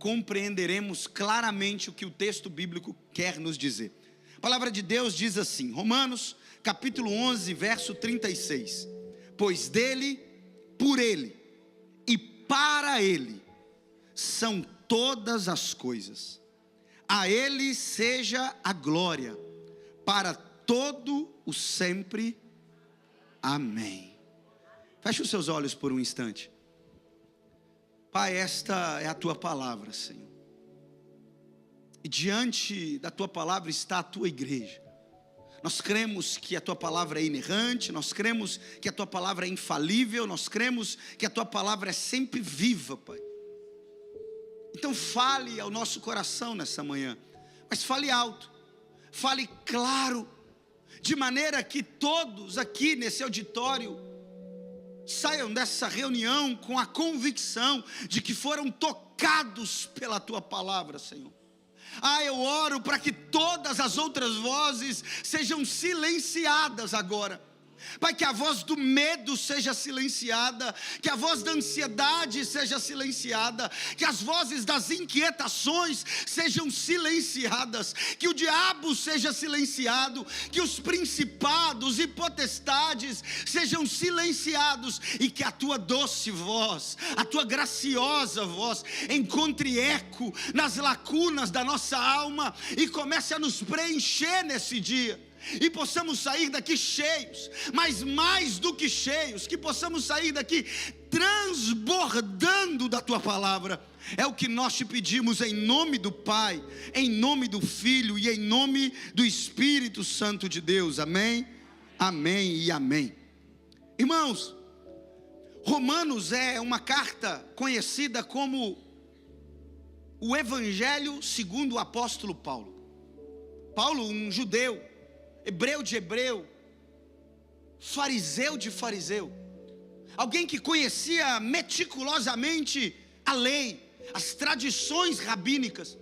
compreenderemos claramente o que o texto bíblico quer nos dizer. A palavra de Deus diz assim, Romanos capítulo 11, verso 36. Pois dele, por ele e para ele são todas as coisas. A ele seja a glória para todo o sempre. Amém. Feche os seus olhos por um instante. Pai, esta é a tua palavra, Senhor. E diante da tua palavra está a tua igreja. Nós cremos que a tua palavra é inerrante, nós cremos que a tua palavra é infalível, nós cremos que a tua palavra é sempre viva, Pai. Então fale ao nosso coração nessa manhã, mas fale alto, fale claro, de maneira que todos aqui nesse auditório saiam dessa reunião com a convicção de que foram tocados pela tua palavra, Senhor. Eu oro para que todas as outras vozes sejam silenciadas agora. Pai, que a voz do medo seja silenciada, que a voz da ansiedade seja silenciada, que as vozes das inquietações sejam silenciadas, que o diabo seja silenciado, que os principados e potestades sejam silenciados, e que a tua doce voz, a tua graciosa voz encontre eco nas lacunas da nossa alma e comece a nos preencher nesse dia. E possamos sair daqui cheios, mas mais do que cheios, que possamos sair daqui transbordando da tua palavra. É o que nós te pedimos em nome do Pai, em nome do Filho e em nome do Espírito Santo de Deus. Amém, amém e amém. Irmãos, Romanos é uma carta conhecida como o Evangelho segundo o apóstolo Paulo. Paulo, um judeu, hebreu de hebreu, fariseu de fariseu, alguém que conhecia meticulosamente a lei, as tradições rabínicas.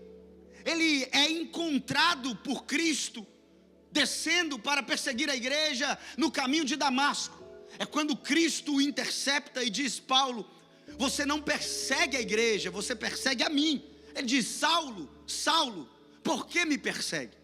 Ele é encontrado por Cristo descendo para perseguir a igreja no caminho de Damasco. É quando Cristo o intercepta e diz: Paulo, você não persegue a igreja, você persegue a mim. Ele diz: Saulo, Saulo, por que me persegue?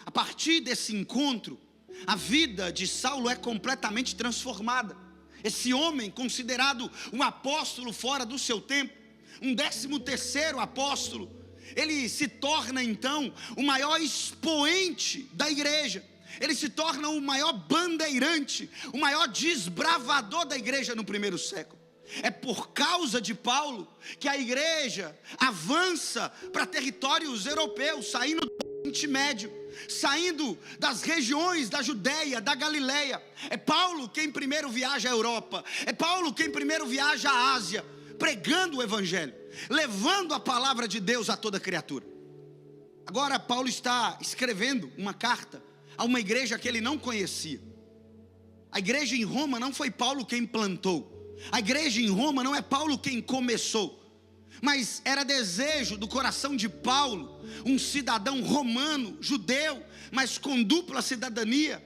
A partir desse encontro, a vida de Saulo é completamente transformada. Esse homem, considerado um apóstolo fora do seu tempo, um 13º apóstolo, ele se torna então o maior expoente da igreja. Ele se torna o maior bandeirante, o maior desbravador da igreja no primeiro século. É por causa de Paulo que a igreja avança para territórios europeus, saindo do Oriente Médio, saindo das regiões da Judéia, da Galileia. É Paulo quem primeiro viaja à Europa, é Paulo quem primeiro viaja à Ásia, pregando o Evangelho, levando a palavra de Deus a toda criatura. Agora Paulo está escrevendo uma carta a uma igreja que ele não conhecia. A igreja em Roma não foi Paulo quem plantou, a igreja em Roma não é Paulo quem começou, mas era desejo do coração de Paulo, um cidadão romano, judeu, mas com dupla cidadania,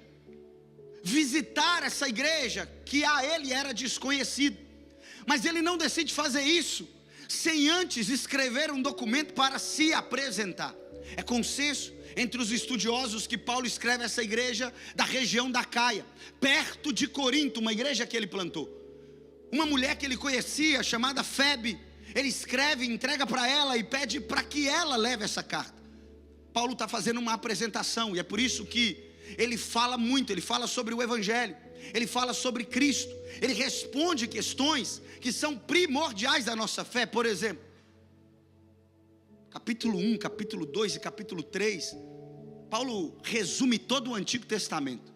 visitar essa igreja que a ele era desconhecida. Mas ele não decide fazer isso sem antes escrever um documento para se apresentar. É consenso entre os estudiosos que Paulo escreve essa igreja da região da Caia, perto de Corinto, uma igreja que ele plantou. Uma mulher que ele conhecia, chamada Febe, ele escreve, entrega para ela e pede para que ela leve essa carta. Paulo está fazendo uma apresentação, e é por isso que ele fala muito, ele fala sobre o Evangelho, ele fala sobre Cristo, ele responde questões que são primordiais da nossa fé. Por exemplo, capítulo 1, capítulo 2 e capítulo 3, Paulo resume todo o Antigo Testamento.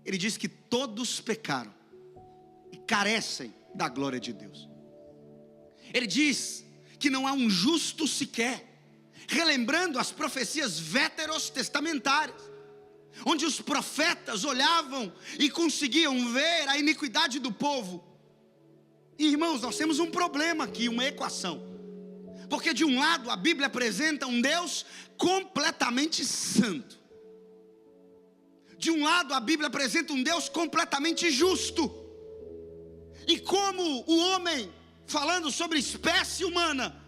Ele diz que todos pecaram e carecem da glória de Deus. Ele diz que não há um justo sequer, relembrando as profecias veterotestamentárias, onde os profetas olhavam e conseguiam ver a iniquidade do povo. E, irmãos, nós temos um problema aqui, uma equação, porque de um lado a Bíblia apresenta um Deus completamente santo, de um lado a Bíblia apresenta um Deus completamente justo. E como o homem, falando sobre espécie humana,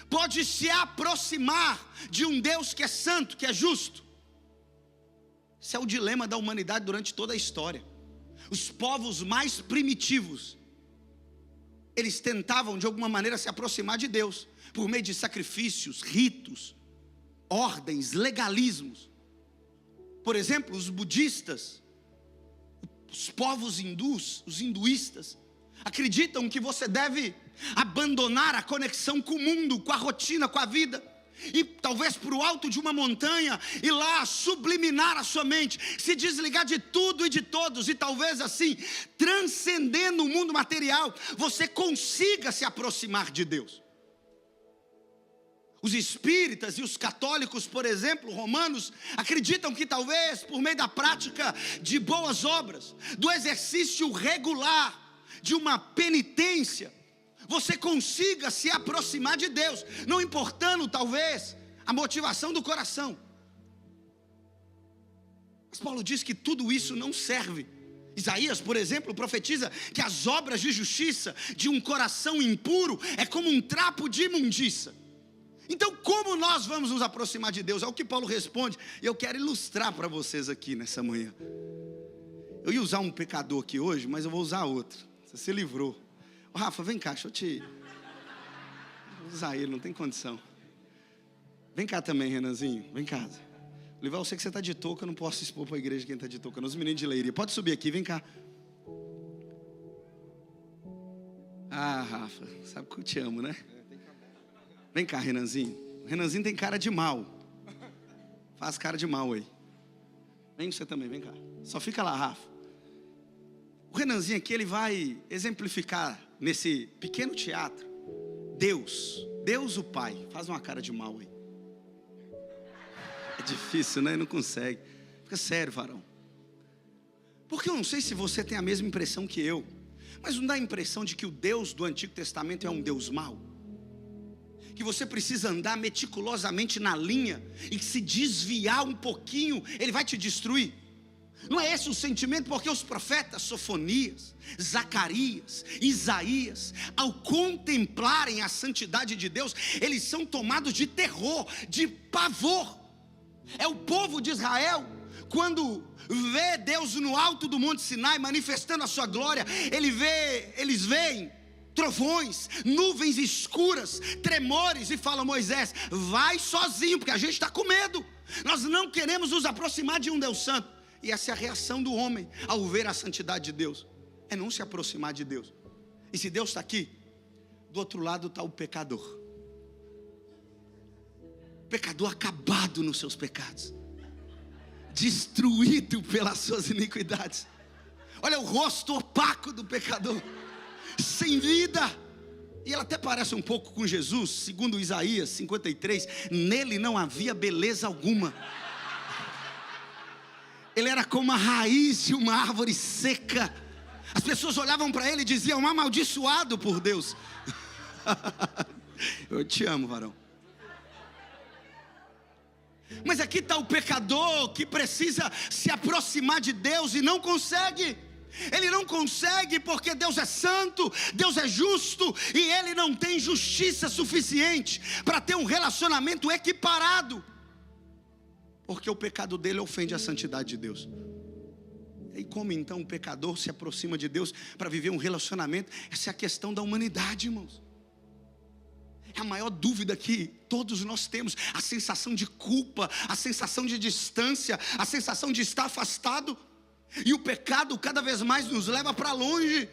pode se aproximar de um Deus que é santo, que é justo? Esse é o dilema da humanidade durante toda a história. Os povos mais primitivos, eles tentavam de alguma maneira se aproximar de Deus, por meio de sacrifícios, ritos, ordens, legalismos. Por exemplo, os budistas, os povos hindus, os hinduístas, acreditam que você deve abandonar a conexão com o mundo, com a rotina, com a vida, e talvez para o alto de uma montanha, ir lá subliminar a sua mente, se desligar de tudo e de todos, e talvez assim, transcendendo o mundo material, você consiga se aproximar de Deus. Os espíritas e os católicos, por exemplo, romanos, acreditam que talvez por meio da prática de boas obras, do exercício regular, de uma penitência, você consiga se aproximar de Deus, não importando talvez a motivação do coração. Mas Paulo diz que tudo isso não serve. Isaías, por exemplo, profetiza que as obras de justiça de um coração impuro é como um trapo de imundícia. Então, como nós vamos nos aproximar de Deus? É o que Paulo responde, e eu quero ilustrar para vocês aqui nessa manhã. Eu ia usar um pecador aqui hoje, mas eu vou usar outro. Você se livrou. Ô, Rafa, vem cá, deixa eu vou usar ele, não tem condição. Vem cá também, Renanzinho, vem cá. Olival, eu sei que você está de touca, eu não posso expor para a igreja quem está de touca, não, os meninos de Leiria. Pode subir aqui, vem cá. Ah, Rafa, sabe que eu te amo, né? Vem cá, Renanzinho. O Renanzinho tem cara de mal. Faz cara de mal aí. Vem você também, vem cá. Só fica lá, Rafa. O Renanzinho aqui, ele vai exemplificar nesse pequeno teatro Deus o Pai. Faz uma cara de mal aí. É difícil, né? Não consegue. Fica sério, varão. Porque eu não sei se você tem a mesma impressão que eu, mas não dá a impressão de que o Deus do Antigo Testamento é um Deus mau? Que você precisa andar meticulosamente na linha, e que se desviar um pouquinho, ele vai te destruir? Não é esse o sentimento? Porque os profetas Sofonias, Zacarias, Isaías, ao contemplarem a santidade de Deus, eles são tomados de terror, de pavor. É o povo de Israel, quando vê Deus no alto do Monte Sinai manifestando a sua glória, eles veem trovões, nuvens escuras, tremores, e fala: Moisés, vai sozinho, porque a gente está com medo, nós não queremos nos aproximar de um Deus santo. E essa é a reação do homem ao ver a santidade de Deus, é não se aproximar de Deus. E se Deus está aqui, do outro lado está o pecador. Pecador acabado nos seus pecados, destruído pelas suas iniquidades. Olha o rosto opaco do pecador, sem vida. E ela até parece um pouco com Jesus, segundo Isaías 53, nele não havia beleza alguma. Ele era como a raiz de uma árvore seca. As pessoas olhavam para ele e diziam: amaldiçoado por Deus. Eu te amo, varão. Mas aqui está o pecador que precisa se aproximar de Deus e não consegue. Ele não consegue porque Deus é santo, Deus é justo, e ele não tem justiça suficiente para ter um relacionamento equiparado, porque o pecado dele ofende a santidade de Deus. E como então o pecador se aproxima de Deus para viver um relacionamento? Essa é a questão da humanidade, irmãos. É a maior dúvida que todos nós temos, a sensação de culpa, a sensação de distância, a sensação de estar afastado. E o pecado cada vez mais nos leva para longe.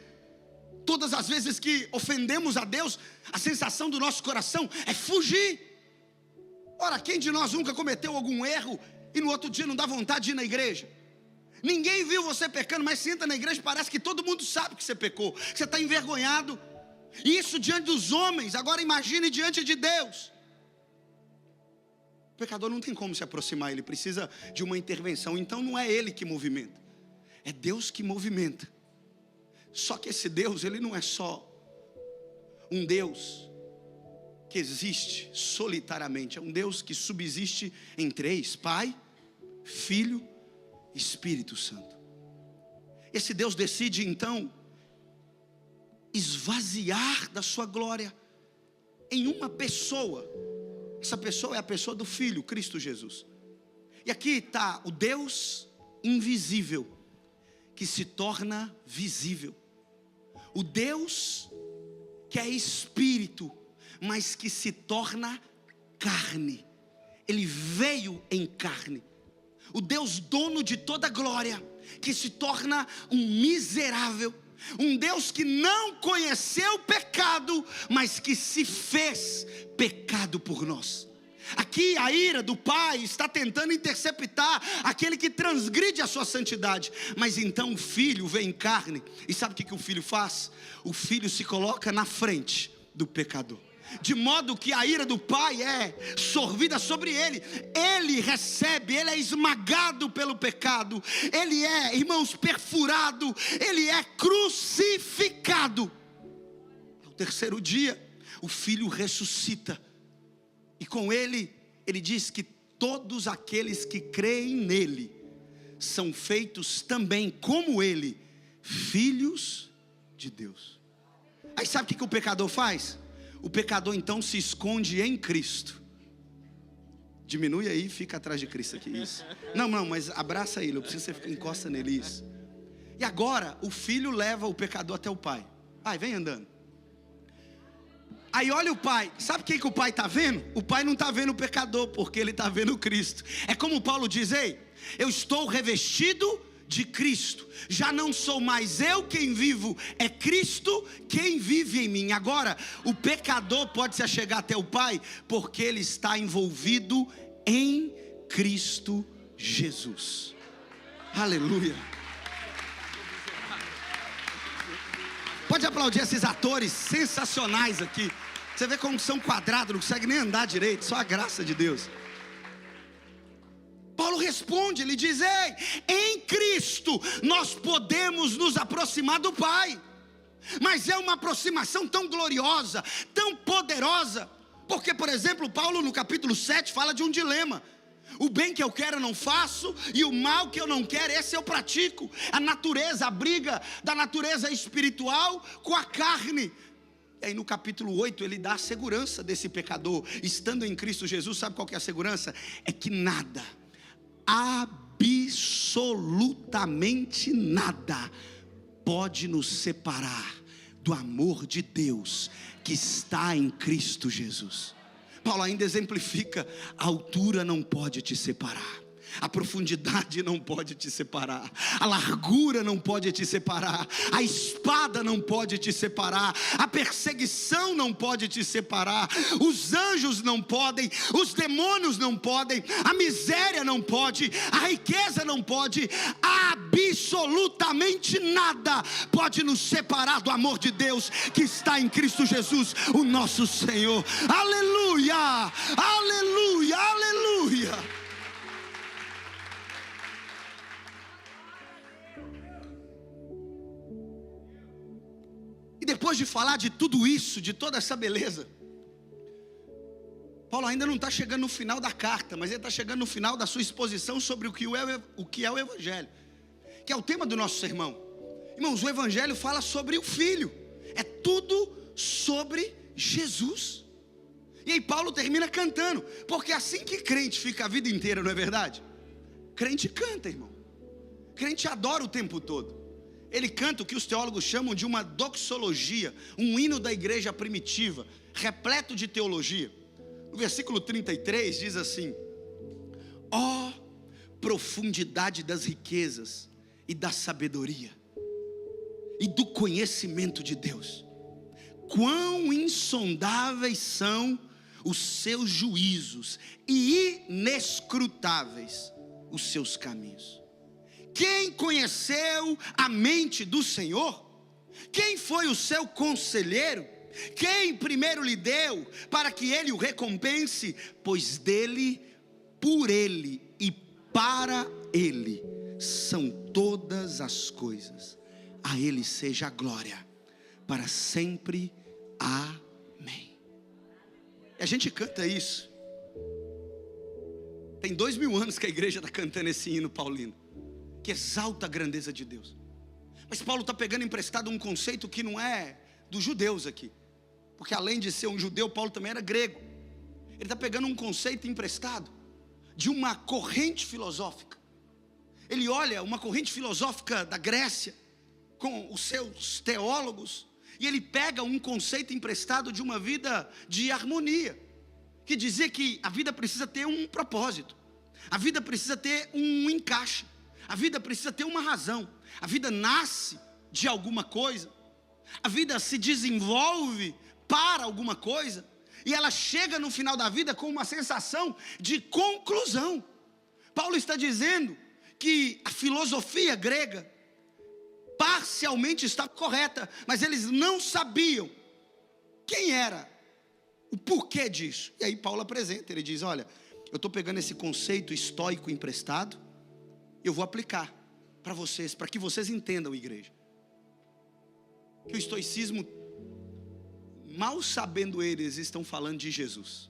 Todas as vezes que ofendemos a Deus, a sensação do nosso coração é fugir. Ora, quem de nós nunca cometeu algum erro e no outro dia não dá vontade de ir na igreja? Ninguém viu você pecando, mas senta na igreja, parece que todo mundo sabe que você pecou, que você está envergonhado. E isso diante dos homens, agora imagine diante de Deus. O pecador não tem como se aproximar, ele precisa de uma intervenção. Então não é ele que movimenta, é Deus que movimenta. Só que esse Deus, ele não é só um Deus que existe solitariamente, é um Deus que subsiste em três: Pai, Filho e Espírito Santo. Esse Deus decide então esvaziar da sua glória em uma pessoa. Essa pessoa é a pessoa do Filho, Cristo Jesus. E aqui está o Deus invisível, que se torna visível. O Deus que é Espírito, mas que se torna carne. Ele veio em carne. O Deus dono de toda glória, que se torna um miserável. Um Deus que não conheceu pecado, mas que se fez pecado por nós. Aqui a ira do Pai está tentando interceptar aquele que transgride a sua santidade. Mas então o Filho vem em carne. E sabe o que o Filho faz? O Filho se coloca na frente do pecador, de modo que a ira do Pai é sorvida sobre ele. Ele recebe, ele é esmagado pelo pecado. Ele é, irmãos, perfurado. Ele é crucificado. Ao terceiro dia, o Filho ressuscita. E com ele diz que todos aqueles que creem nele são feitos também, como ele, filhos de Deus. Aí sabe o que o pecador faz? O pecador então se esconde em Cristo. Diminui aí, fica atrás de Cristo aqui, isso. Não, mas abraça ele, eu preciso que você encosta nele, isso. E agora o Filho leva o pecador até o Pai. Vai, vem andando. Aí olha o Pai, sabe quem que o Pai está vendo? O Pai não está vendo o pecador, porque ele está vendo Cristo. É como Paulo diz: ei, eu estou revestido de Cristo, já não sou mais eu quem vivo, é Cristo quem vive em mim. Agora, o pecador pode se achegar até o Pai, porque ele está envolvido em Cristo Jesus. Aleluia. Pode aplaudir esses atores sensacionais aqui. Você vê como são quadrados, não consegue nem andar direito, só a graça de Deus. Paulo responde, ele diz: ei, em Cristo nós podemos nos aproximar do Pai. Mas é uma aproximação tão gloriosa, tão poderosa, porque, por exemplo, Paulo no capítulo 7 fala de um dilema. O bem que eu quero eu não faço, e o mal que eu não quero, esse eu pratico. A natureza, a briga da natureza espiritual com a carne. E aí no capítulo 8 ele dá a segurança desse pecador, estando em Cristo Jesus. Sabe qual que é a segurança? É que nada, absolutamente nada, pode nos separar do amor de Deus que está em Cristo Jesus. Paulo ainda exemplifica: a altura não pode te separar, a profundidade não pode te separar, a largura não pode te separar, a espada não pode te separar, a perseguição não pode te separar, os anjos não podem, os demônios não podem, a miséria não pode, a riqueza não pode, absolutamente nada pode nos separar do amor de Deus que está em Cristo Jesus, o nosso Senhor. Aleluia, aleluia, aleluia. E depois de falar de tudo isso, de toda essa beleza, Paulo ainda não está chegando no final da carta, mas ele está chegando no final da sua exposição sobre o que é o Evangelho, que é o tema do nosso sermão. Irmãos, o Evangelho fala sobre o Filho, é tudo sobre Jesus. E aí Paulo termina cantando, porque assim que crente fica a vida inteira, não é verdade? Crente canta, irmão. Crente adora o tempo todo. Ele canta o que os teólogos chamam de uma doxologia, um hino da igreja primitiva, repleto de teologia. No versículo 33 diz assim: ó profundidade das riquezas e da sabedoria e do conhecimento de Deus, quão insondáveis são os seus juízos e inescrutáveis os seus caminhos. Quem conheceu a mente do Senhor? Quem foi o seu conselheiro? Quem primeiro lhe deu para que ele o recompense? Pois dele, por ele e para ele são todas as coisas. A ele seja a glória para sempre. Amém. E a gente canta isso. Tem 2000 anos que a igreja está cantando esse hino paulino, que exalta a grandeza de Deus. Mas Paulo está pegando emprestado um conceito que não é dos judeus aqui. porque além de ser um judeu, Paulo também era grego. Ele está pegando um conceito emprestado de uma corrente filosófica. Ele olha uma corrente filosófica da Grécia, com os seus teólogos, e ele pega um conceito emprestado de uma vida de harmonia, que dizia que a vida precisa ter um propósito, a vida precisa ter um encaixe, a vida precisa ter uma razão. A vida nasce de alguma coisa, a vida se desenvolve para alguma coisa, e ela chega no final da vida com uma sensação de conclusão. Paulo está dizendo que a filosofia grega parcialmente está correta, mas eles não sabiam quem era, o porquê disso. E aí Paulo apresenta, ele diz: olha, eu estou pegando esse conceito estoico emprestado, eu vou aplicar para vocês, para que vocês entendam, igreja, que o estoicismo, mal sabendo eles, estão falando de Jesus.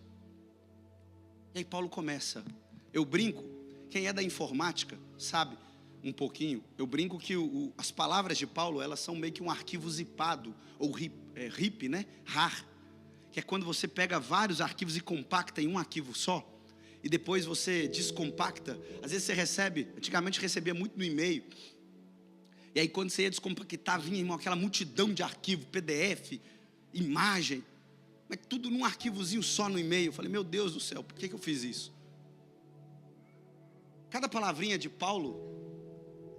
E aí Paulo começa, eu brinco, quem é da informática sabe um pouquinho, eu brinco que as palavras de Paulo, elas são meio que um arquivo zipado, ou RIP, né? RAR, que é quando você pega vários arquivos e compacta em um arquivo só, e depois você descompacta. Às vezes você recebe, antigamente recebia muito no e-mail, e aí quando você ia descompactar, vinha, irmão, aquela multidão de arquivo, PDF, imagem, mas tudo num arquivozinho só no e-mail. Eu falei, meu Deus do céu, por que eu fiz isso? Cada palavrinha de Paulo,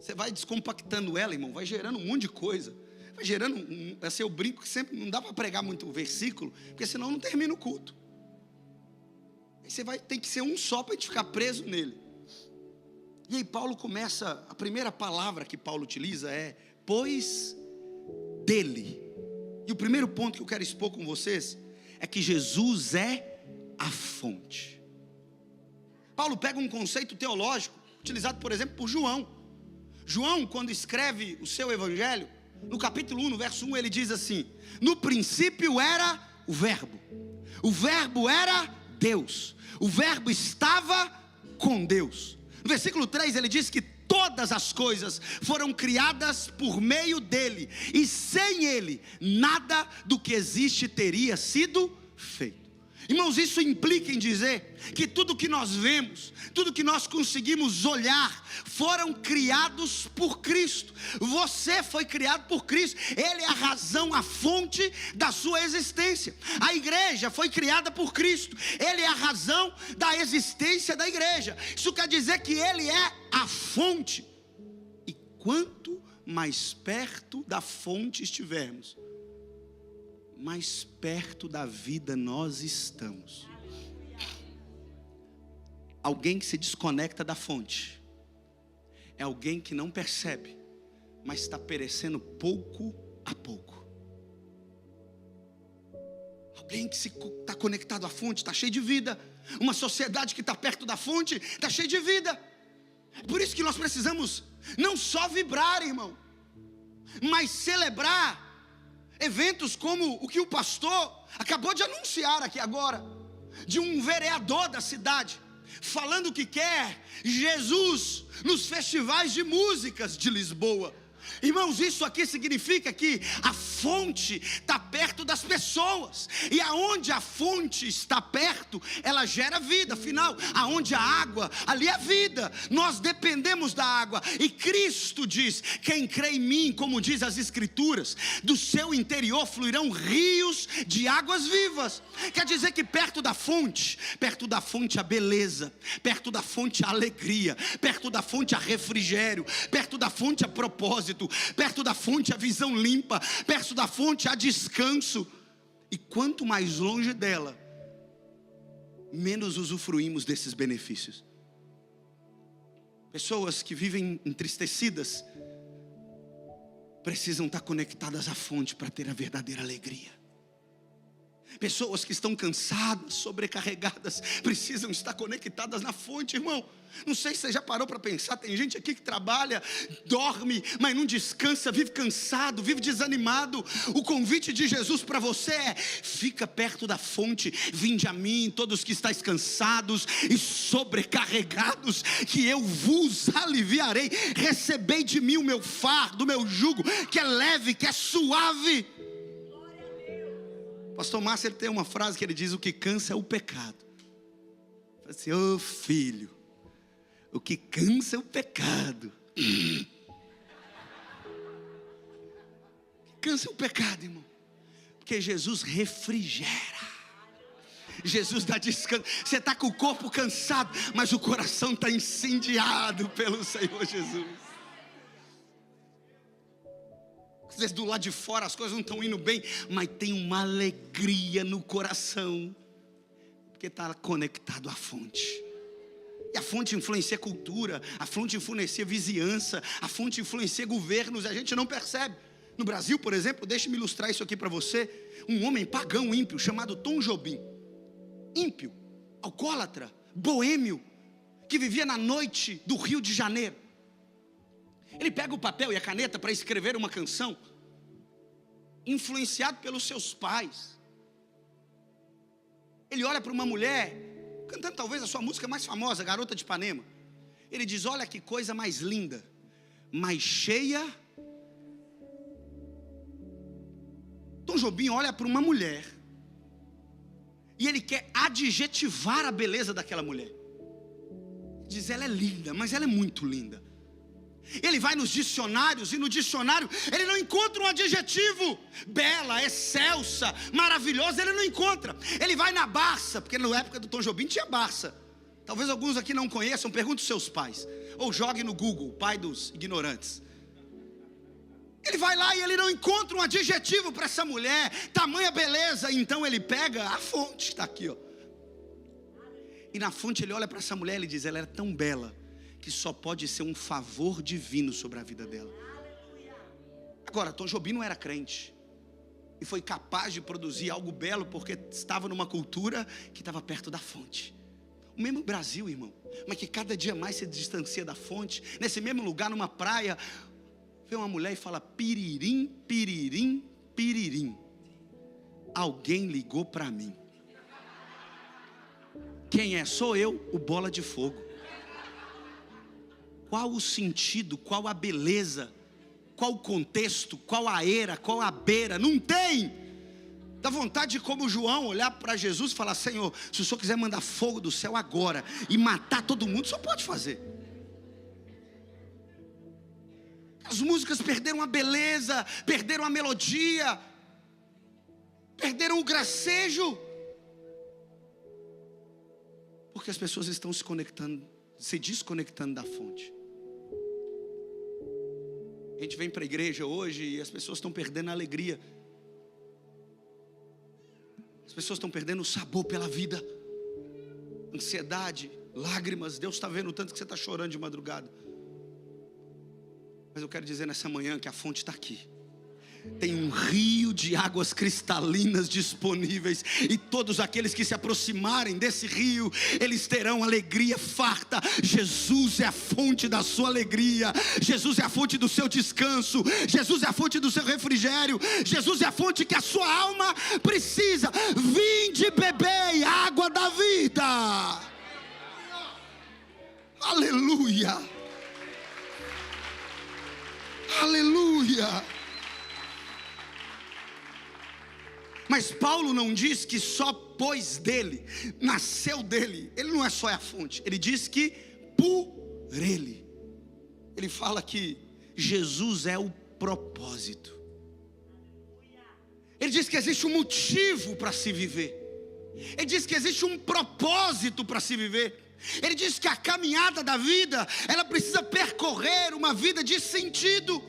você vai descompactando ela, irmão, vai gerando um monte de coisa, vai gerando, assim, eu brinco que sempre não dá para pregar muito o versículo, porque senão não termina o culto. Aí você vai ter que ser um só para a gente ficar preso nele. E aí Paulo começa, a primeira palavra que Paulo utiliza é, pois dele. E o primeiro ponto que eu quero expor com vocês, é que Jesus é a fonte. Paulo pega um conceito teológico, utilizado por exemplo por João. João, quando escreve o seu evangelho, no capítulo 1, no verso 1, ele diz assim: no princípio era o verbo era Deus, o verbo estava com Deus. No versículo 3 ele diz que todas as coisas foram criadas por meio dele, e sem ele, nada do que existe teria sido feito. Irmãos, isso implica em dizer que tudo que nós vemos, tudo que nós conseguimos olhar, foram criados por Cristo. Você foi criado por Cristo, Ele é a razão, a fonte da sua existência. A igreja foi criada por Cristo, Ele é a razão da existência da igreja. Isso quer dizer que Ele é a fonte. E quanto mais perto da fonte estivermos, mais perto da vida nós estamos. Alguém que se desconecta da fonte é alguém que não percebe, mas está perecendo pouco a pouco. Alguém que está conectado à fonte está cheio de vida. Uma sociedade que está perto da fonte está cheia de vida. Por isso que nós precisamos não só vibrar, irmão, mas celebrar eventos como o que o pastor acabou de anunciar aqui agora, de um vereador da cidade, falando que quer Jesus nos festivais de músicas de Lisboa. Irmãos, isso aqui significa que a fonte está perto das pessoas, e aonde a fonte está perto, ela gera vida. Afinal, aonde a água, ali é vida. Nós dependemos da água, e Cristo diz: quem crê em mim, como diz as escrituras, do seu interior fluirão rios de águas vivas. Quer dizer que perto da fonte a beleza, perto da fonte a alegria, perto da fonte a refrigério, perto da fonte a propósito, perto da fonte a visão limpa, perto da fonte a descanso. E quanto mais longe dela, menos usufruímos desses benefícios. Pessoas que vivem entristecidas precisam estar conectadas à fonte para ter a verdadeira alegria. Pessoas que estão cansadas, sobrecarregadas, precisam estar conectadas na fonte, irmão. Não sei se você já parou para pensar, tem gente aqui que trabalha, dorme, mas não descansa, vive cansado, vive desanimado. O convite de Jesus para você é: fica perto da fonte, vinde a mim, todos que estáis cansados e sobrecarregados, que eu vos aliviarei. Recebei de mim o meu fardo, o meu jugo, que é leve, que é suave. O Pastor Márcio, ele tem uma frase que ele diz: o que cansa é o pecado. Assim, ô filho, o que cansa é o pecado. O que cansa é o pecado, irmão. Porque Jesus refrigera. Jesus dá descanso. Você está com o corpo cansado, mas o coração está incendiado pelo Senhor Jesus. Às vezes do lado de fora as coisas não estão indo bem, mas tem uma alegria no coração, porque está conectado à fonte. E a fonte influencia cultura, a fonte influencia vizinhança, a fonte influencia governos, a gente não percebe. No Brasil, por exemplo, deixe-me ilustrar isso aqui para você. Um homem pagão ímpio chamado Tom Jobim. Ímpio, alcoólatra, boêmio, que vivia na noite do Rio de Janeiro. Ele pega o papel e a caneta para escrever uma canção, influenciado pelos seus pais. Ele olha para uma mulher, cantando talvez a sua música mais famosa, Garota de Ipanema. Ele diz: olha que coisa mais linda, mais cheia. Tom Jobim olha para uma mulher e ele quer adjetivar a beleza daquela mulher. Diz: ela é linda, mas ela é muito linda. Ele vai nos dicionários e no dicionário ele não encontra um adjetivo. Bela, excelsa, maravilhosa, ele não encontra. Ele vai na Barça, porque na época do Tom Jobim tinha Barça. Talvez alguns aqui não conheçam, pergunte aos seus pais. Ou jogue no Google, pai dos ignorantes. Ele vai lá e ele não encontra um adjetivo para essa mulher, tamanha beleza. Então ele pega a fonte, está aqui, ó. E na fonte ele olha para essa mulher e ele diz: ela era tão bela que só pode ser um favor divino sobre a vida dela. Agora, Tom Jobim não era crente e foi capaz de produzir algo belo porque estava numa cultura que estava perto da fonte. O mesmo Brasil, irmão, mas que cada dia mais se distancia da fonte. Nesse mesmo lugar, numa praia, vê uma mulher e fala: piririm, piririm, piririm, alguém ligou para mim. Quem é? Sou eu, o Bola de Fogo. Qual o sentido, qual a beleza, qual o contexto, qual a era, qual a beira? Não tem. Dá vontade de, como João, olhar para Jesus e falar: Senhor, se o Senhor quiser mandar fogo do céu agora e matar todo mundo, o Senhor pode fazer. As músicas perderam a beleza, perderam a melodia, perderam o gracejo, porque as pessoas estão se desconectando da fonte. A gente vem para a igreja hoje e as pessoas estão perdendo a alegria. As pessoas estão perdendo o sabor pela vida. Ansiedade, lágrimas. Deus está vendo o tanto que você está chorando de madrugada. Mas eu quero dizer nessa manhã que a fonte está aqui. Tem um rio de águas cristalinas disponíveis, e todos aqueles que se aproximarem desse rio, eles terão alegria farta. Jesus é a fonte da sua alegria, Jesus é a fonte do seu descanso, Jesus é a fonte do seu refrigério, Jesus é a fonte que a sua alma precisa. Vinde, bebei água da vida. Aleluia, aleluia. Mas Paulo não diz que só pôs dele, nasceu dele. Ele não é só a fonte, ele diz que por ele. Ele fala que Jesus é o propósito. Ele diz que existe um motivo para se viver. Ele diz que existe um propósito para se viver. Ele diz que a caminhada da vida, ela precisa percorrer uma vida de sentido.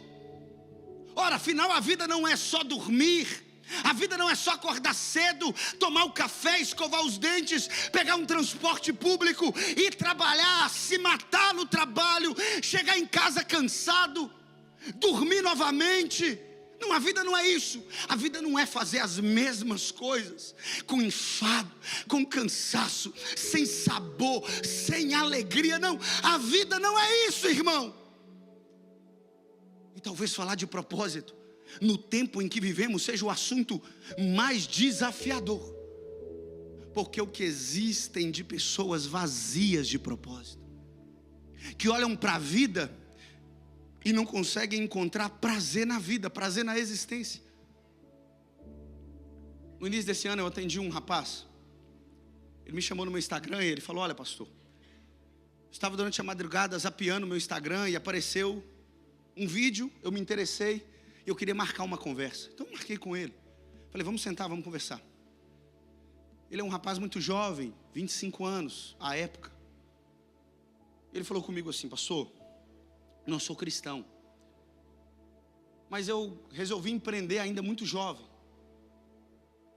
Ora, afinal a vida não é só dormir. A vida não é só acordar cedo, tomar o café, escovar os dentes, pegar um transporte público, ir trabalhar, se matar no trabalho, chegar em casa cansado, dormir novamente. Não, a vida não é isso. A vida não é fazer as mesmas coisas com enfado, com cansaço, sem sabor, sem alegria. Não, a vida não é isso, irmão. E talvez falar de propósito no tempo em que vivemos seja o assunto mais desafiador, porque o que existem de pessoas vazias de propósito, que olham para a vida e não conseguem encontrar prazer na vida, prazer na existência. No início desse ano eu atendi um rapaz. Ele me chamou no meu Instagram e ele falou: olha, pastor, estava durante a madrugada zapeando meu Instagram e apareceu um vídeo, eu me interessei e eu queria marcar uma conversa. Então eu marquei com ele. Falei: vamos sentar, vamos conversar. Ele é um rapaz muito jovem, 25 anos, à época. Ele falou comigo assim: pastor, não sou cristão, mas eu resolvi empreender ainda muito jovem.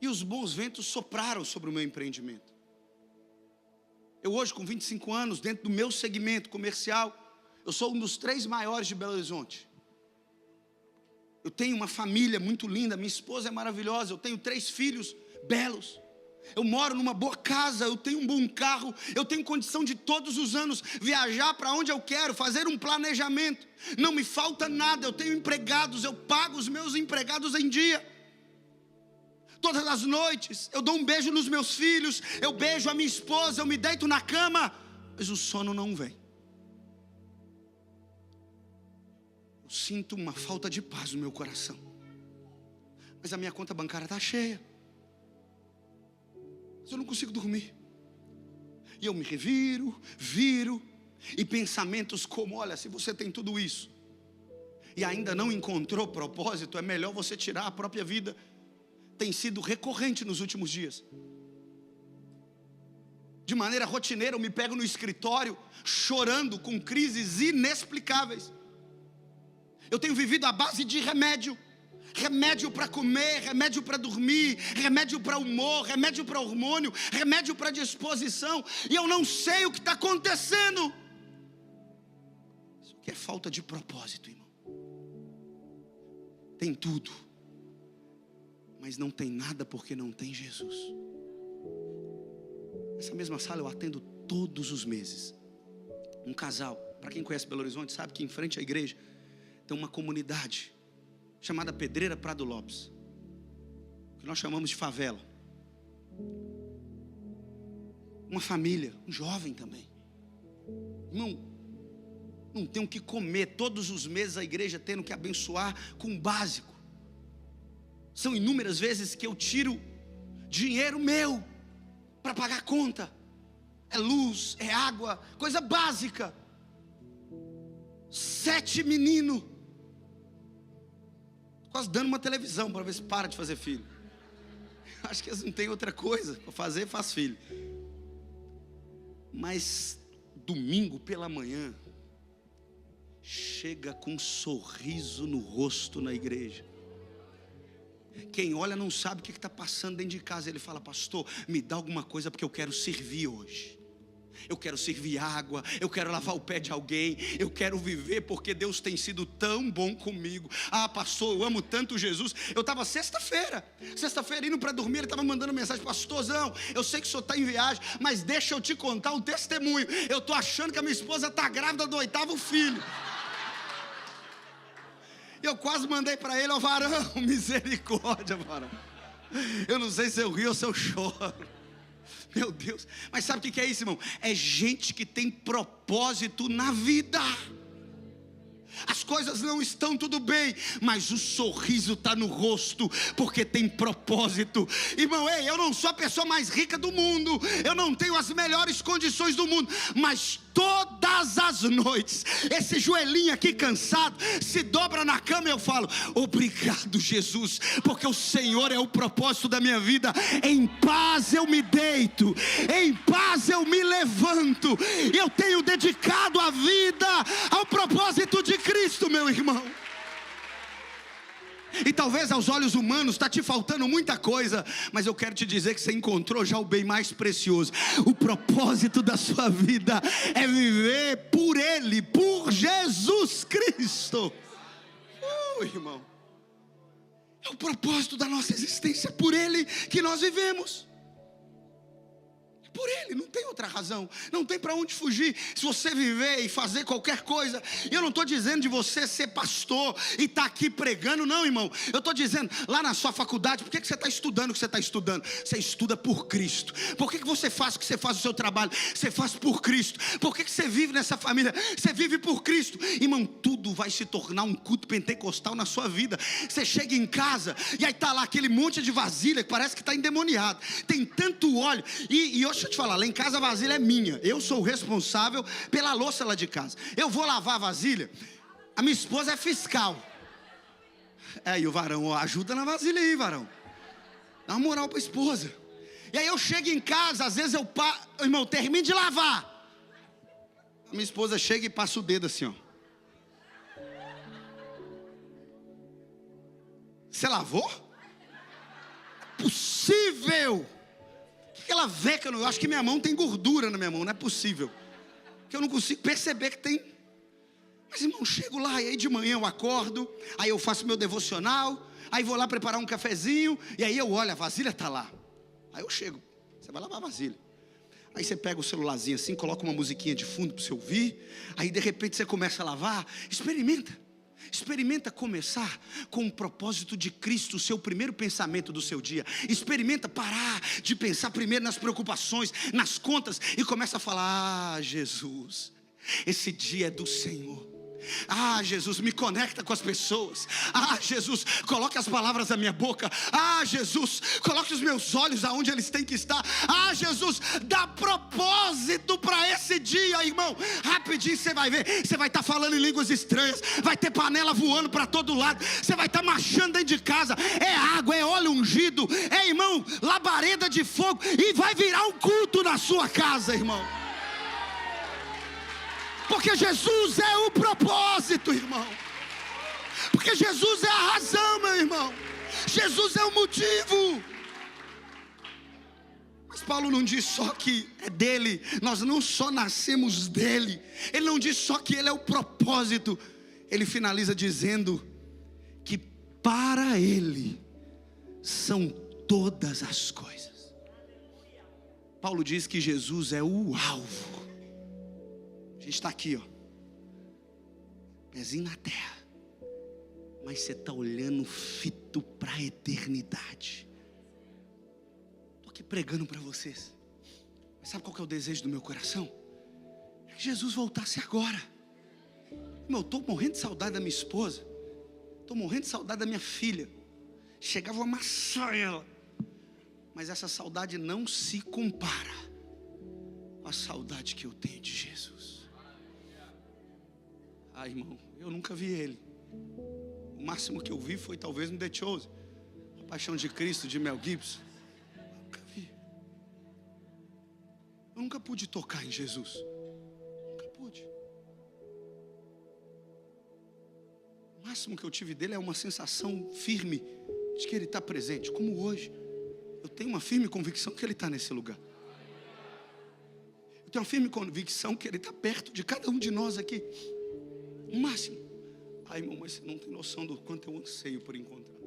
E os bons ventos sopraram sobre o meu empreendimento. Eu hoje, com 25 anos, dentro do meu segmento comercial, eu sou um dos 3 maiores de Belo Horizonte. Eu tenho uma família muito linda, minha esposa é maravilhosa, eu tenho 3 filhos belos. Eu moro numa boa casa, eu tenho um bom carro, eu tenho condição de todos os anos viajar para onde eu quero, fazer um planejamento. Não me falta nada, eu tenho empregados, eu pago os meus empregados em dia. Todas as noites eu dou um beijo nos meus filhos, eu beijo a minha esposa, eu me deito na cama, mas o sono não vem. Eu sinto uma falta de paz no meu coração, mas a minha conta bancária está cheia, mas eu não consigo dormir. E eu me viro, e pensamentos como: olha, se você tem tudo isso e ainda não encontrou propósito, é melhor você tirar a própria vida. Tem sido recorrente nos últimos dias. De maneira rotineira eu me pego no escritório chorando com crises inexplicáveis. Eu tenho vivido à base de remédio. Remédio para comer, remédio para dormir, remédio para humor, remédio para hormônio, remédio para disposição. E eu não sei o que está acontecendo. Isso aqui é falta de propósito, irmão. Tem tudo, mas não tem nada porque não tem Jesus. Nessa mesma sala eu atendo todos os meses um casal. Para quem conhece Belo Horizonte sabe que em frente à igreja tem uma comunidade chamada Pedreira Prado Lopes, que nós chamamos de favela. Uma família, um jovem também. Irmão, não tem o que comer. Todos os meses a igreja tendo que abençoar com o básico. São inúmeras vezes que eu tiro dinheiro meu para pagar a conta. É luz, é água, coisa básica. 7 meninos. Quase dando uma televisão para ver se para de fazer filho. Acho que eles não têm outra coisa para fazer, faz filho. Mas domingo pela manhã chega com um sorriso no rosto na igreja. Quem olha não sabe o que está passando dentro de casa. Ele fala: pastor, me dá alguma coisa porque eu quero servir hoje. Eu quero servir água, eu quero lavar o pé de alguém, eu quero viver porque Deus tem sido tão bom comigo. Ah, pastor, eu amo tanto Jesus. Eu estava sexta-feira indo para dormir, ele estava mandando mensagem: pastorzão, eu sei que o senhor está em viagem, mas deixa eu te contar um testemunho. Eu estou achando que a minha esposa está grávida do 8º filho. Eu quase mandei para ele: ó varão, misericórdia, varão. Eu não sei se eu rio ou se eu choro. Meu Deus, mas sabe o que é isso, irmão? É gente que tem propósito na vida. As coisas não estão tudo bem, mas o sorriso está no rosto, porque tem propósito. Irmão, eu não sou a pessoa mais rica do mundo, eu não tenho as melhores condições do mundo, mas todas as noites, esse joelhinho aqui cansado, se dobra na cama e eu falo: obrigado, Jesus, porque o Senhor é o propósito da minha vida. Em paz eu me deito, em paz eu me levanto, eu tenho dedicado a vida ao propósito de Cristo, meu irmão. E talvez aos olhos humanos está te faltando muita coisa, mas eu quero te dizer que você encontrou já o bem mais precioso. O propósito da sua vida é viver por Ele, por Jesus Cristo. Irmão, é o propósito da nossa existência, por Ele que nós vivemos. Por Ele, não tem outra razão, não tem para onde fugir. Se você viver e fazer qualquer coisa, eu não estou dizendo de você ser pastor e estar aqui pregando, não, irmão. Eu estou dizendo, lá na sua faculdade, por que você está estudando o que você está estudando? Você estuda por Cristo. Por que você faz o que você faz o seu trabalho? Você faz por Cristo. Por que você vive nessa família? Você vive por Cristo. Irmão, tudo tudo vai se tornar um culto pentecostal na sua vida. Você chega em casa e aí está lá aquele monte de vasilha que parece que está endemoniado. Tem tanto óleo. E deixa eu te falar, lá em casa a vasilha é minha. Eu sou o responsável pela louça lá de casa. Eu vou lavar a vasilha, a minha esposa é fiscal. E o varão, ó, ajuda na vasilha aí, varão. Dá uma moral para a esposa. E aí eu chego em casa, às vezes irmão, termino de lavar. A minha esposa chega e passa o dedo assim, ó. Você lavou? Possível. O que ela vê que eu acho que minha mão tem gordura na minha mão, não é possível. Que eu não consigo perceber que tem. Mas irmão, chego lá e aí de manhã eu acordo, aí eu faço meu devocional, aí vou lá preparar um cafezinho, e aí eu olho, a vasilha está lá. Aí eu chego, você vai lavar a vasilha. Aí você pega o celularzinho assim, coloca uma musiquinha de fundo para você ouvir. Aí de repente você começa a lavar. Experimenta começar com o propósito de Cristo, o seu primeiro pensamento do seu dia. Experimenta parar de pensar primeiro nas preocupações, nas contas, e começa a falar: Jesus, esse dia é do Senhor. Jesus, me conecta com as pessoas. Jesus, coloque as palavras na minha boca. Jesus, coloque os meus olhos aonde eles têm que estar. Jesus, dá propósito para esse dia, irmão. Rapidinho você vai ver, você vai estar falando em línguas estranhas, vai ter panela voando para todo lado, você vai estar marchando dentro de casa. É água, é óleo ungido, irmão, labareda de fogo, e vai virar um culto na sua casa, irmão. Porque Jesus é o propósito, irmão. Porque Jesus é a razão, meu irmão. Jesus é o motivo. Mas Paulo não diz só que é dele. Nós não só nascemos dele. Ele não diz só que ele é o propósito. Ele finaliza dizendo que para ele são todas as coisas. Paulo diz que Jesus é o alvo. A gente está aqui, ó, pezinho na terra, mas você está olhando fito para a eternidade. Estou aqui pregando para vocês, mas sabe qual que é o desejo do meu coração? É que Jesus voltasse agora. Eu estou morrendo de saudade da minha esposa, estou morrendo de saudade da minha filha. Chegava a amassar ela, mas essa saudade não se compara com a saudade que eu tenho de Jesus. Irmão, eu nunca vi ele. O máximo que eu vi foi talvez no The Chosen, A Paixão de Cristo, de Mel Gibson. Eu nunca vi. Eu nunca pude tocar em Jesus. Nunca pude. O máximo que eu tive dele é uma sensação firme de que ele está presente, como hoje. Eu tenho uma firme convicção que ele está nesse lugar. Eu tenho uma firme convicção que ele está perto de cada um de nós aqui. O máximo. Irmão, mas você não tem noção do quanto eu anseio por encontrar.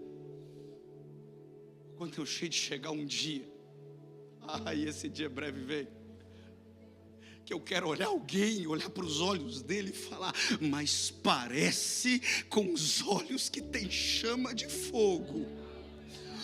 O quanto eu cheio de chegar um dia. E esse dia breve veio. Que eu quero olhar alguém, olhar para os olhos dele e falar: mas parece com os olhos que tem chama de fogo.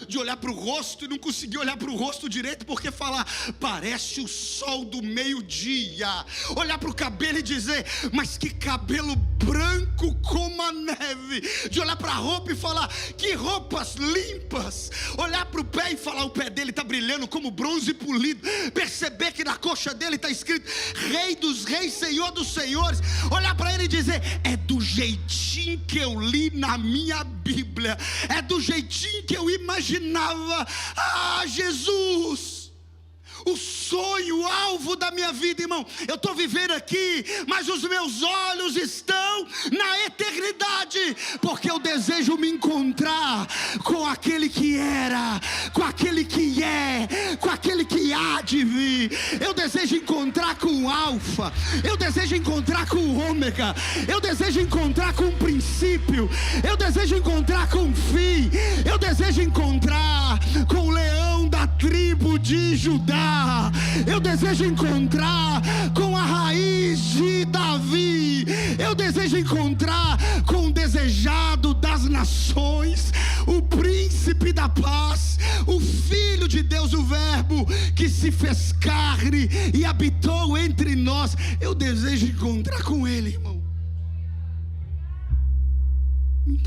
De olhar para o rosto e não conseguir olhar para o rosto direito, porque falar: parece o sol do meio-dia. Olhar para o cabelo e dizer: mas que cabelo branco como a neve. De olhar para a roupa e falar: que roupas limpas. Olhar para o pé e falar: o pé dele está brilhando como bronze polido. Perceber que na coxa dele está escrito: Rei dos reis, Senhor dos senhores. Olhar para ele e dizer: é do jeitinho que eu li na minha Bíblia, é do jeitinho que eu imaginava. Jesus, o sonho, o alvo da minha vida, irmão. Eu estou vivendo aqui, mas os meus olhos estão na eternidade, porque eu desejo me encontrar com aquele que era, com aquele que é, com aquele que há de vir. Eu desejo encontrar com o Alfa, eu desejo encontrar com o Ômega, eu desejo encontrar com o princípio, eu desejo encontrar com o fim, eu desejo encontrar com o leão da tribo de Judá. Eu desejo encontrar com a raiz de Davi. Eu desejo encontrar com o desejado das nações, o príncipe da paz, o Filho de Deus, o Verbo que se fez carne e habitou entre nós. Eu desejo encontrar com ele, irmão.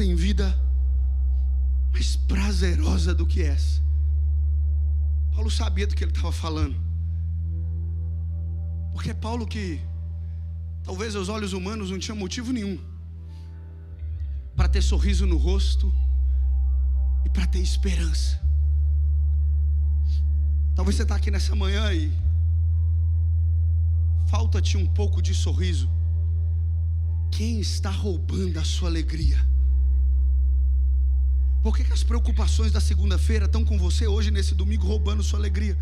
tem vida mais prazerosa do que essa. Paulo sabia do que ele estava falando, porque é Paulo que talvez aos olhos humanos não tinha motivo nenhum para ter sorriso no rosto e para ter esperança. Talvez você está aqui nessa manhã e falta-te um pouco de sorriso. Quem está roubando a sua alegria? Por que as preocupações da segunda-feira estão com você hoje, nesse domingo, roubando sua alegria?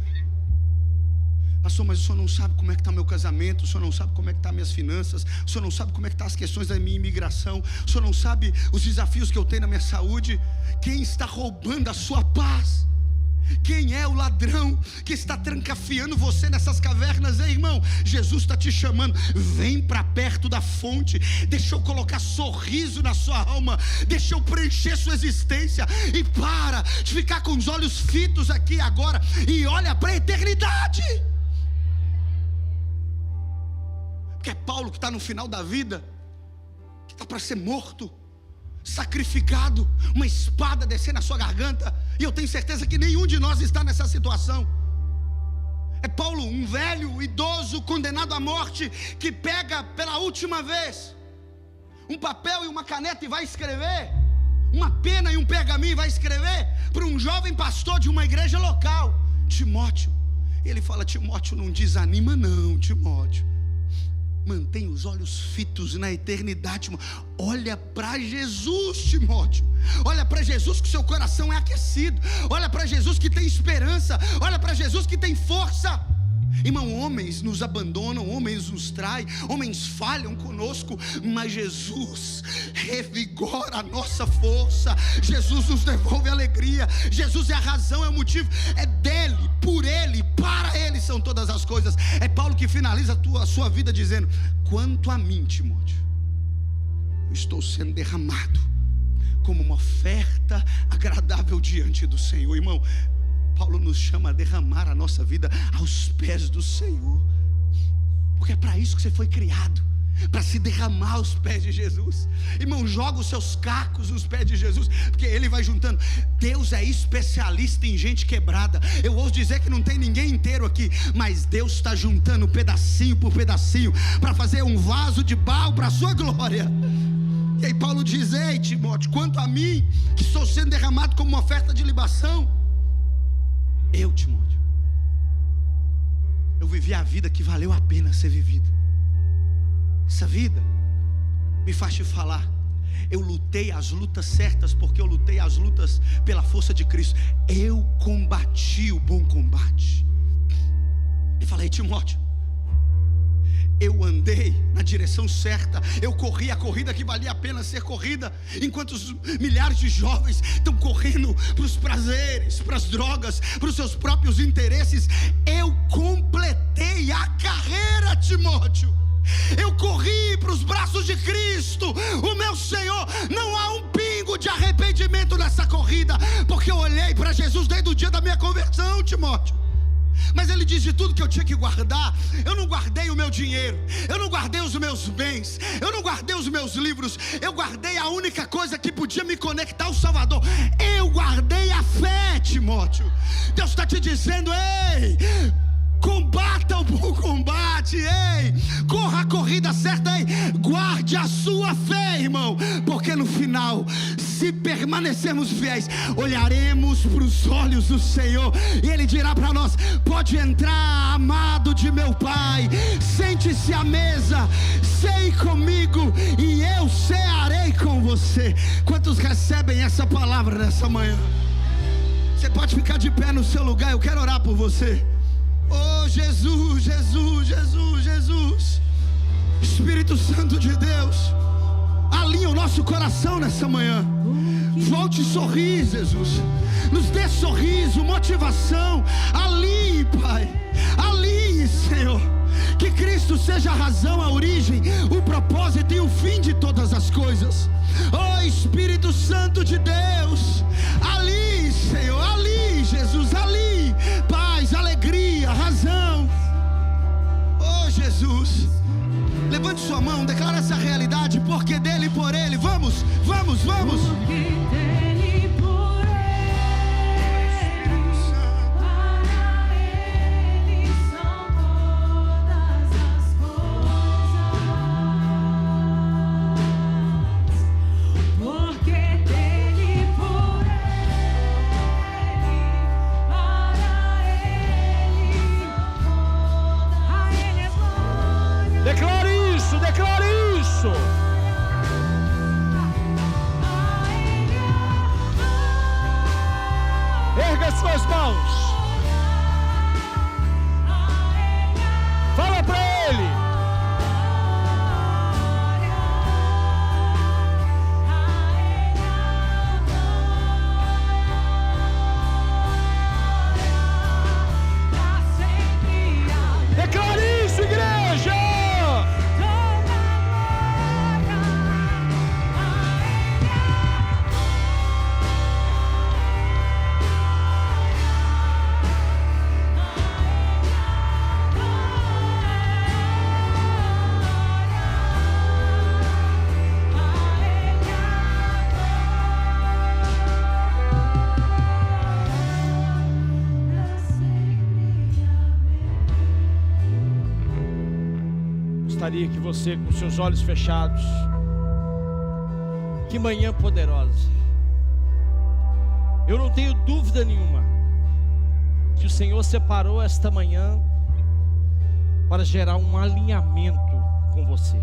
Pastor, mas o senhor não sabe como é que está meu casamento, o senhor não sabe como é que estão minhas finanças, o senhor não sabe como é que estão as questões da minha imigração, o senhor não sabe os desafios que eu tenho na minha saúde. Quem está roubando a sua paz? Quem é o ladrão que está trancafiando você nessas cavernas? Ei, irmão, Jesus está te chamando. Vem para perto da fonte. Deixa eu colocar sorriso na sua alma, deixa eu preencher sua existência. E para de ficar com os olhos fitos aqui agora e olha para a eternidade. Porque é Paulo que está no final da vida, que está para ser morto, sacrificado, uma espada descer na sua garganta, e eu tenho certeza que nenhum de nós está nessa situação. É Paulo, um velho, idoso, condenado à morte, que pega pela última vez um papel e uma caneta e vai escrever, uma pena e um pergaminho e vai escrever para um jovem pastor de uma igreja local, Timóteo. E ele fala: Timóteo, não desanima não, Timóteo, mantém os olhos fitos na eternidade. Olha para Jesus, Timóteo. Olha para Jesus que seu coração é aquecido. Olha para Jesus que tem esperança. Olha para Jesus que tem força. Irmão, homens nos abandonam, homens nos traem, homens falham conosco, mas Jesus revigora a nossa força. Jesus nos devolve alegria. Jesus é a razão, é o motivo. É dele, por ele, para ele são todas as coisas. É Paulo que finaliza a sua vida dizendo: quanto a mim, Timóteo, eu estou sendo derramado como uma oferta agradável diante do Senhor. Irmão, Paulo nos chama a derramar a nossa vida aos pés do Senhor, porque é para isso que você foi criado, para se derramar aos pés de Jesus. Irmão, joga os seus cacos nos pés de Jesus, porque Ele vai juntando. Deus é especialista em gente quebrada. Eu ouso dizer que não tem ninguém inteiro aqui, mas Deus está juntando pedacinho por pedacinho, para fazer um vaso de barro para a sua glória. E aí Paulo diz: ei, Timóteo, quanto a mim, que estou sendo derramado como uma oferta de libação, eu, Timóteo, eu vivi a vida que valeu a pena ser vivida. Essa vida me faz te falar: eu lutei as lutas certas, porque eu lutei as lutas pela força de Cristo. Eu combati o bom combate. E falei: Timóteo, eu andei na direção certa, eu corri a corrida que valia a pena ser corrida, enquanto os milhares de jovens estão correndo para os prazeres, para as drogas, para os seus próprios interesses. Eu completei a carreira, Timóteo. Eu corri para os braços de Cristo, o meu Senhor. Não há um pingo de arrependimento nessa corrida, porque eu olhei para Jesus desde o dia da minha conversão, Timóteo. Mas Ele diz: de tudo que eu tinha que guardar, eu não guardei o meu dinheiro, eu não guardei os meus bens, eu não guardei os meus livros, eu guardei a única coisa que podia me conectar ao Salvador. Eu guardei a fé, Timóteo. Deus está te dizendo: ei, combata o bom combate, ei, corra a corrida certa, ei, guarde a sua fé, irmão, porque no final, se permanecermos fiéis, olharemos para os olhos do Senhor e Ele dirá para nós: pode entrar, amado de meu Pai, sente-se à mesa, ceie comigo e eu cearei com você. Quantos recebem essa palavra nessa manhã? Você pode ficar de pé no seu lugar, eu quero orar por você. Oh Jesus, Jesus, Jesus, Jesus, Espírito Santo de Deus, alinha o nosso coração nessa manhã. Volte a sorrir, Jesus. Nos dê sorriso, motivação. Alinhe, Pai. Alinhe, Senhor. Que Cristo seja a razão, a origem, o propósito e o fim de todas as coisas. Oh Espírito Santo de Deus, alinhe, Senhor, alinhe, Jesus, alinhe paz, alegria, razão. Oh Oh Jesus, levante sua mão, declara essa realidade, porque dele e por ele, vamos, vamos, vamos. Erga suas mãos. Fala para Ele. Declare isso, igreja. Gostaria que você, com seus olhos fechados, que manhã poderosa. Eu não tenho dúvida nenhuma que o Senhor separou esta manhã para gerar um alinhamento com você.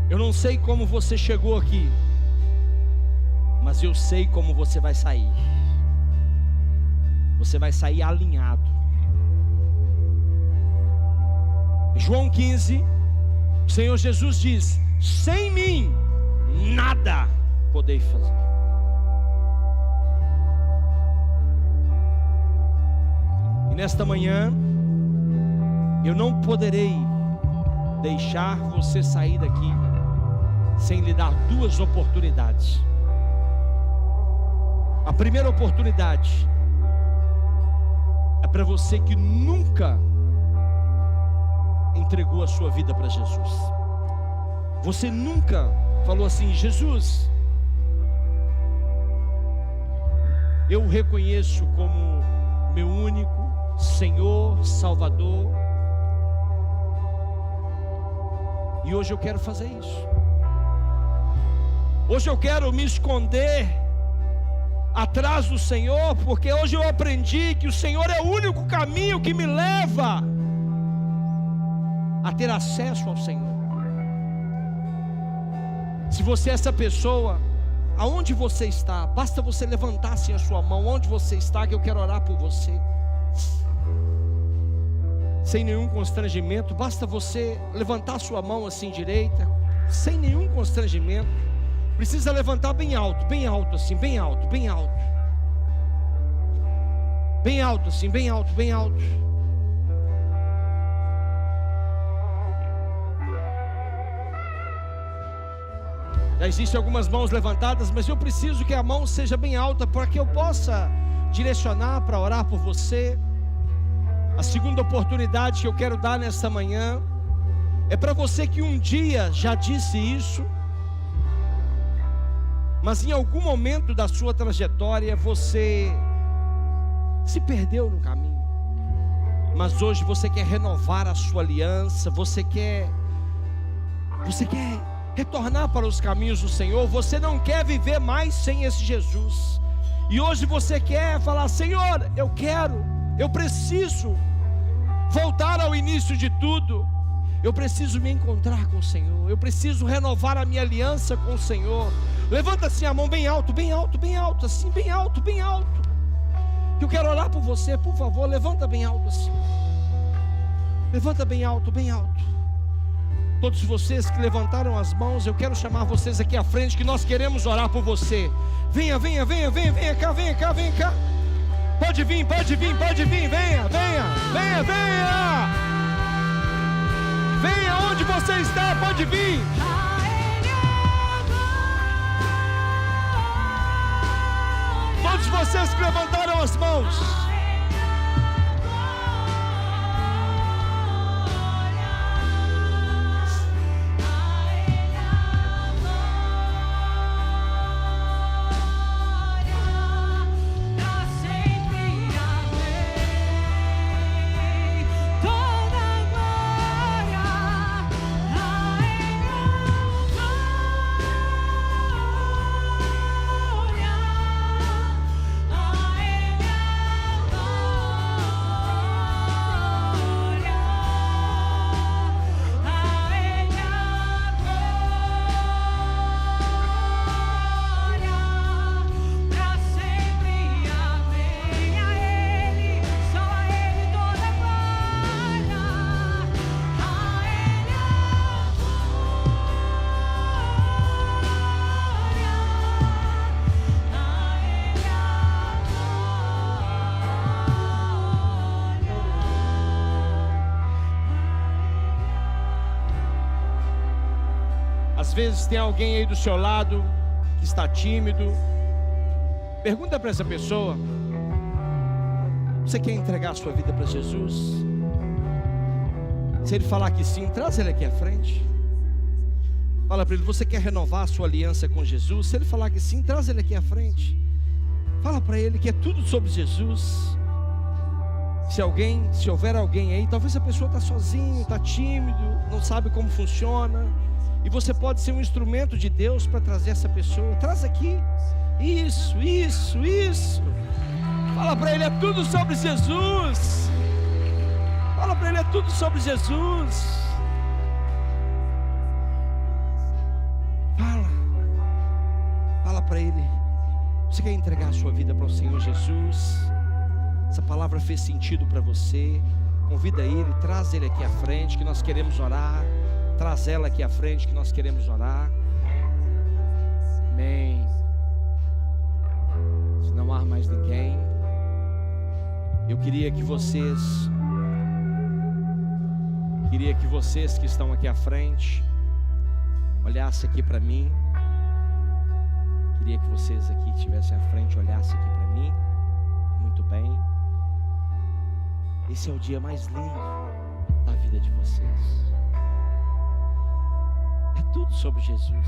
Eu não sei como você chegou aqui, mas eu sei como você vai sair. Você vai sair alinhado. João 15, o Senhor Jesus diz: sem mim nada podeis fazer. E nesta manhã eu não poderei deixar você sair daqui sem lhe dar duas oportunidades. A primeira oportunidade é para você que nunca entregou a sua vida para Jesus. Você nunca falou assim: Jesus, eu o reconheço como meu único Senhor, Salvador, e hoje eu quero fazer isso. Hoje eu quero me esconder atrás do Senhor, porque hoje eu aprendi que o Senhor é o único caminho que me leva a ter acesso ao Senhor. Se você é essa pessoa, aonde você está, basta você levantar assim a sua mão, onde você está, que eu quero orar por você. Sem nenhum constrangimento, basta você levantar a sua mão assim direita, sem nenhum constrangimento. Precisa levantar bem alto assim, bem alto, bem alto. Bem alto assim, bem alto, bem alto. Já existem algumas mãos levantadas, mas eu preciso que a mão seja bem alta para que eu possa direcionar para orar por você. A segunda oportunidade que eu quero dar nessa manhã é para você que um dia já disse isso, mas em algum momento da sua trajetória você se perdeu no caminho. Mas hoje você quer renovar a sua aliança, você quer retornar para os caminhos do Senhor. Você não quer viver mais sem esse Jesus. E hoje você quer falar: Senhor, eu preciso voltar ao início de tudo. Eu preciso me encontrar com o Senhor. Eu preciso renovar a minha aliança com o Senhor. Levanta assim a mão bem alto, bem alto, bem alto, assim, bem alto, bem alto. Eu quero orar por você, por favor, levanta bem alto assim. Levanta bem alto, bem alto. Todos vocês que levantaram as mãos, eu quero chamar vocês aqui à frente, que nós queremos orar por você. Venha, venha, venha, venha, venha cá, venha cá, venha cá. Pode vir, pode vir, pode vir, venha, venha, venha, venha. Venha onde você está, pode vir. Todos vocês que levantaram as mãos, Às vezes tem alguém aí do seu lado que está tímido. Pergunta para essa pessoa: você quer entregar a sua vida para Jesus? Se ele falar que sim, traz ele aqui à frente. Fala para ele: você quer renovar a sua aliança com Jesus? Se ele falar que sim, traz ele aqui à frente. Fala para ele que é tudo sobre Jesus. Se houver alguém aí, talvez a pessoa está sozinho, está tímido, não sabe como funciona, e você pode ser um instrumento de Deus para trazer essa pessoa. Traz aqui. Isso. Fala para ele: é tudo sobre Jesus. Fala para ele: é tudo sobre Jesus. Fala para ele: você quer entregar a sua vida para o Senhor Jesus? Essa palavra fez sentido para você? Convida ele, traz ele aqui à frente, que nós queremos orar. Traz ela aqui à frente, que nós queremos orar. Amém. Se não há mais ninguém, eu queria que vocês que estão aqui à frente olhassem aqui para mim. Queria que vocês aqui estivessem à frente, olhassem aqui para mim. Muito bem. Esse é o dia mais lindo da vida de vocês. É tudo sobre Jesus.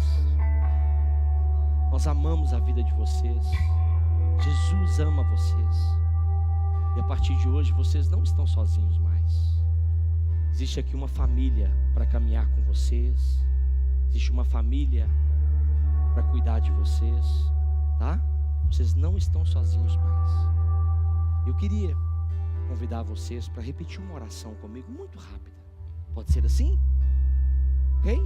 Nós amamos a vida de vocês. Jesus ama vocês. E a partir de hoje vocês não estão sozinhos mais. Existe aqui uma família para caminhar com vocês. Existe uma família para cuidar de vocês, tá? Vocês não estão sozinhos mais. Eu queria convidar vocês para repetir uma oração comigo, muito rápida. Pode ser assim? Ok?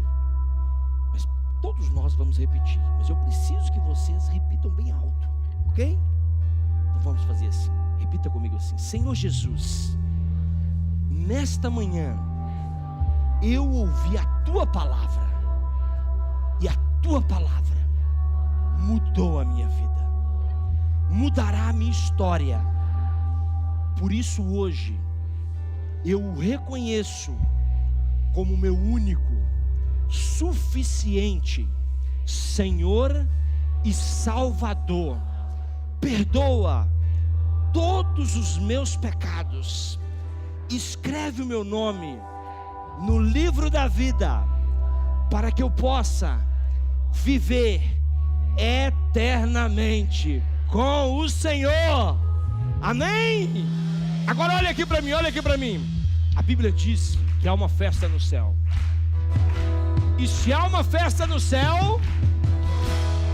Mas todos nós vamos repetir. Mas eu preciso que vocês repitam bem alto, ok? Então vamos fazer assim. Repita comigo assim: Senhor Jesus, nesta manhã eu ouvi a Tua palavra, e a Tua palavra mudou a minha vida, mudará a minha história. Por isso hoje eu o reconheço como meu único, suficiente Senhor e Salvador. Perdoa todos os meus pecados. Escreve o meu nome no livro da vida, para que eu possa viver eternamente com o Senhor. Amém? Agora olha aqui para mim. A Bíblia diz que há uma festa no céu. E se há uma festa no céu,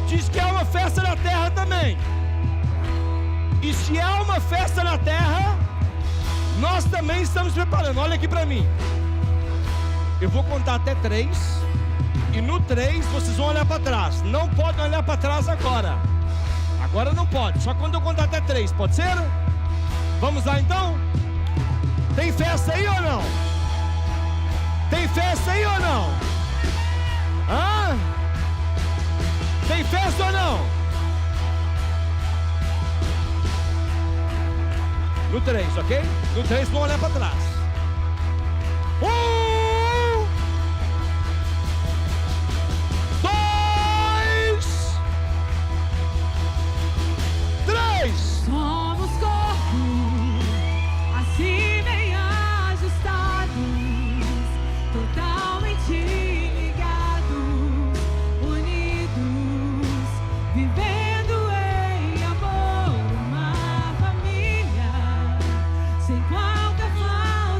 diz que há uma festa na terra também. E se há uma festa na terra, nós também estamos preparando. Olha aqui para mim. Eu vou contar até 3. E no 3 vocês vão olhar para trás. Não podem olhar para trás agora. Agora não pode, só quando eu contar até 3, pode ser? Vamos lá então? Tem festa aí ou não? Tem festa aí ou não? Hã? Tem festa ou não? No 3, ok? No 3 vão olhar para trás. 1, 2, 3. Somos corpo, assim bem ajustados, totalmente ligados, unidos, vivendo em amor, uma família, sem qualquer falta.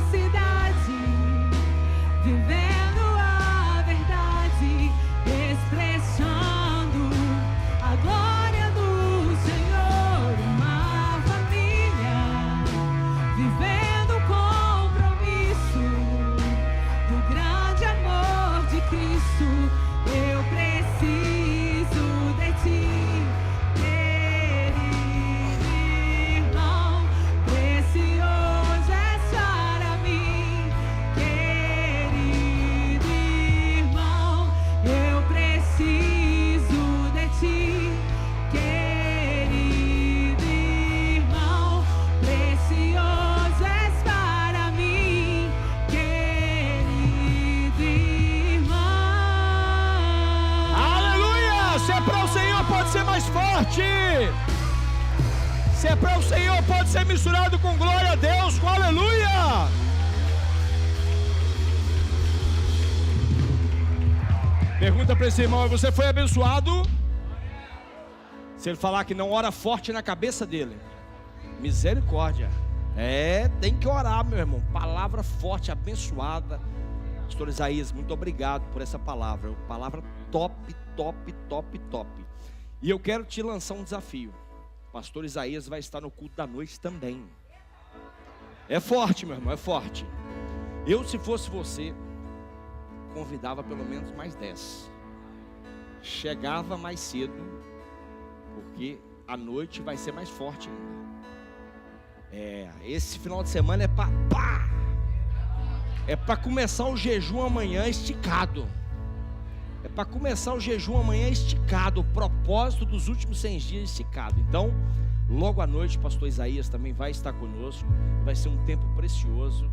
ser mais forte. Se é para o Senhor, pode ser misturado com glória a Deus, com aleluia. Pergunta para esse irmão: você foi abençoado? Se ele falar que não, ora forte na cabeça dele. Misericórdia. Tem que orar, meu irmão. Palavra forte, abençoada. Pastor Isaías, muito obrigado por essa palavra. Palavra top, top, top, top. E eu quero te lançar um desafio. Pastor Isaías vai estar no culto da noite também. É forte, meu irmão, é forte. Eu, se fosse você, convidava pelo menos mais 10. Chegava mais cedo, porque a noite vai ser mais forte ainda. Esse final de semana é para começar o jejum amanhã esticado. É para começar o jejum amanhã esticado. O propósito dos últimos 100 dias esticado. Então, logo à noite, o pastor Isaías também vai estar conosco. Vai ser um tempo precioso.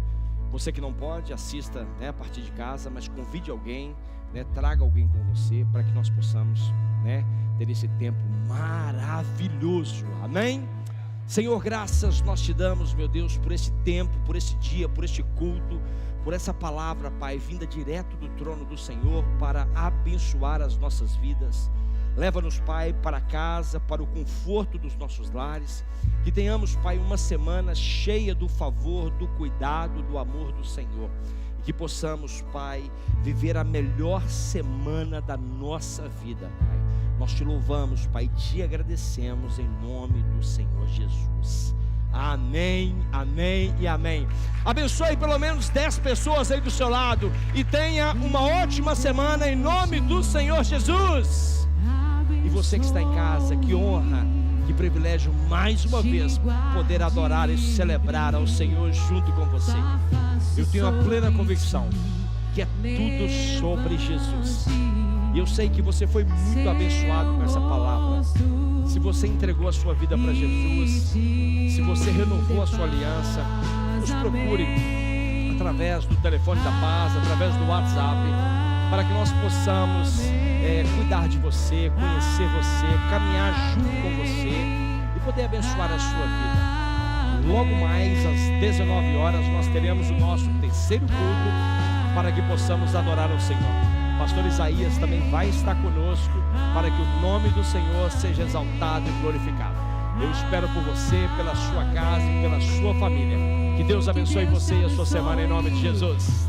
Você que não pode, assista, a partir de casa, mas convide alguém, traga alguém com você, para que nós possamos, ter esse tempo maravilhoso. Amém? Senhor, graças nós te damos, meu Deus, por esse tempo, por esse dia, por este culto, por essa palavra, Pai, vinda direto do trono do Senhor para abençoar as nossas vidas. Leva-nos, Pai, para casa, para o conforto dos nossos lares. Que tenhamos, Pai, uma semana cheia do favor, do cuidado, do amor do Senhor. E que possamos, Pai, viver a melhor semana da nossa vida, Pai. Nós te louvamos, Pai, e te agradecemos em nome do Senhor Jesus. Amém, amém e amém. Abençoe pelo menos 10 pessoas aí do seu lado. E tenha uma ótima semana em nome do Senhor Jesus. E você que está em casa, que honra, que privilégio mais uma vez poder adorar e celebrar ao Senhor junto com você. Eu tenho a plena convicção que é tudo sobre Jesus. E eu sei que você foi muito abençoado com essa palavra. Se você entregou a sua vida para Jesus, se você renovou a sua aliança, nos procure através do telefone da paz, através do WhatsApp, para que nós possamos cuidar de você, conhecer você, caminhar junto com você e poder abençoar a sua vida. Logo mais às 19 horas nós teremos o nosso terceiro culto para que possamos adorar ao Senhor. Pastor Isaías também vai estar conosco para que o nome do Senhor seja exaltado e glorificado. Eu espero por você, pela sua casa e pela sua família. Que Deus abençoe você e a sua semana em nome de Jesus.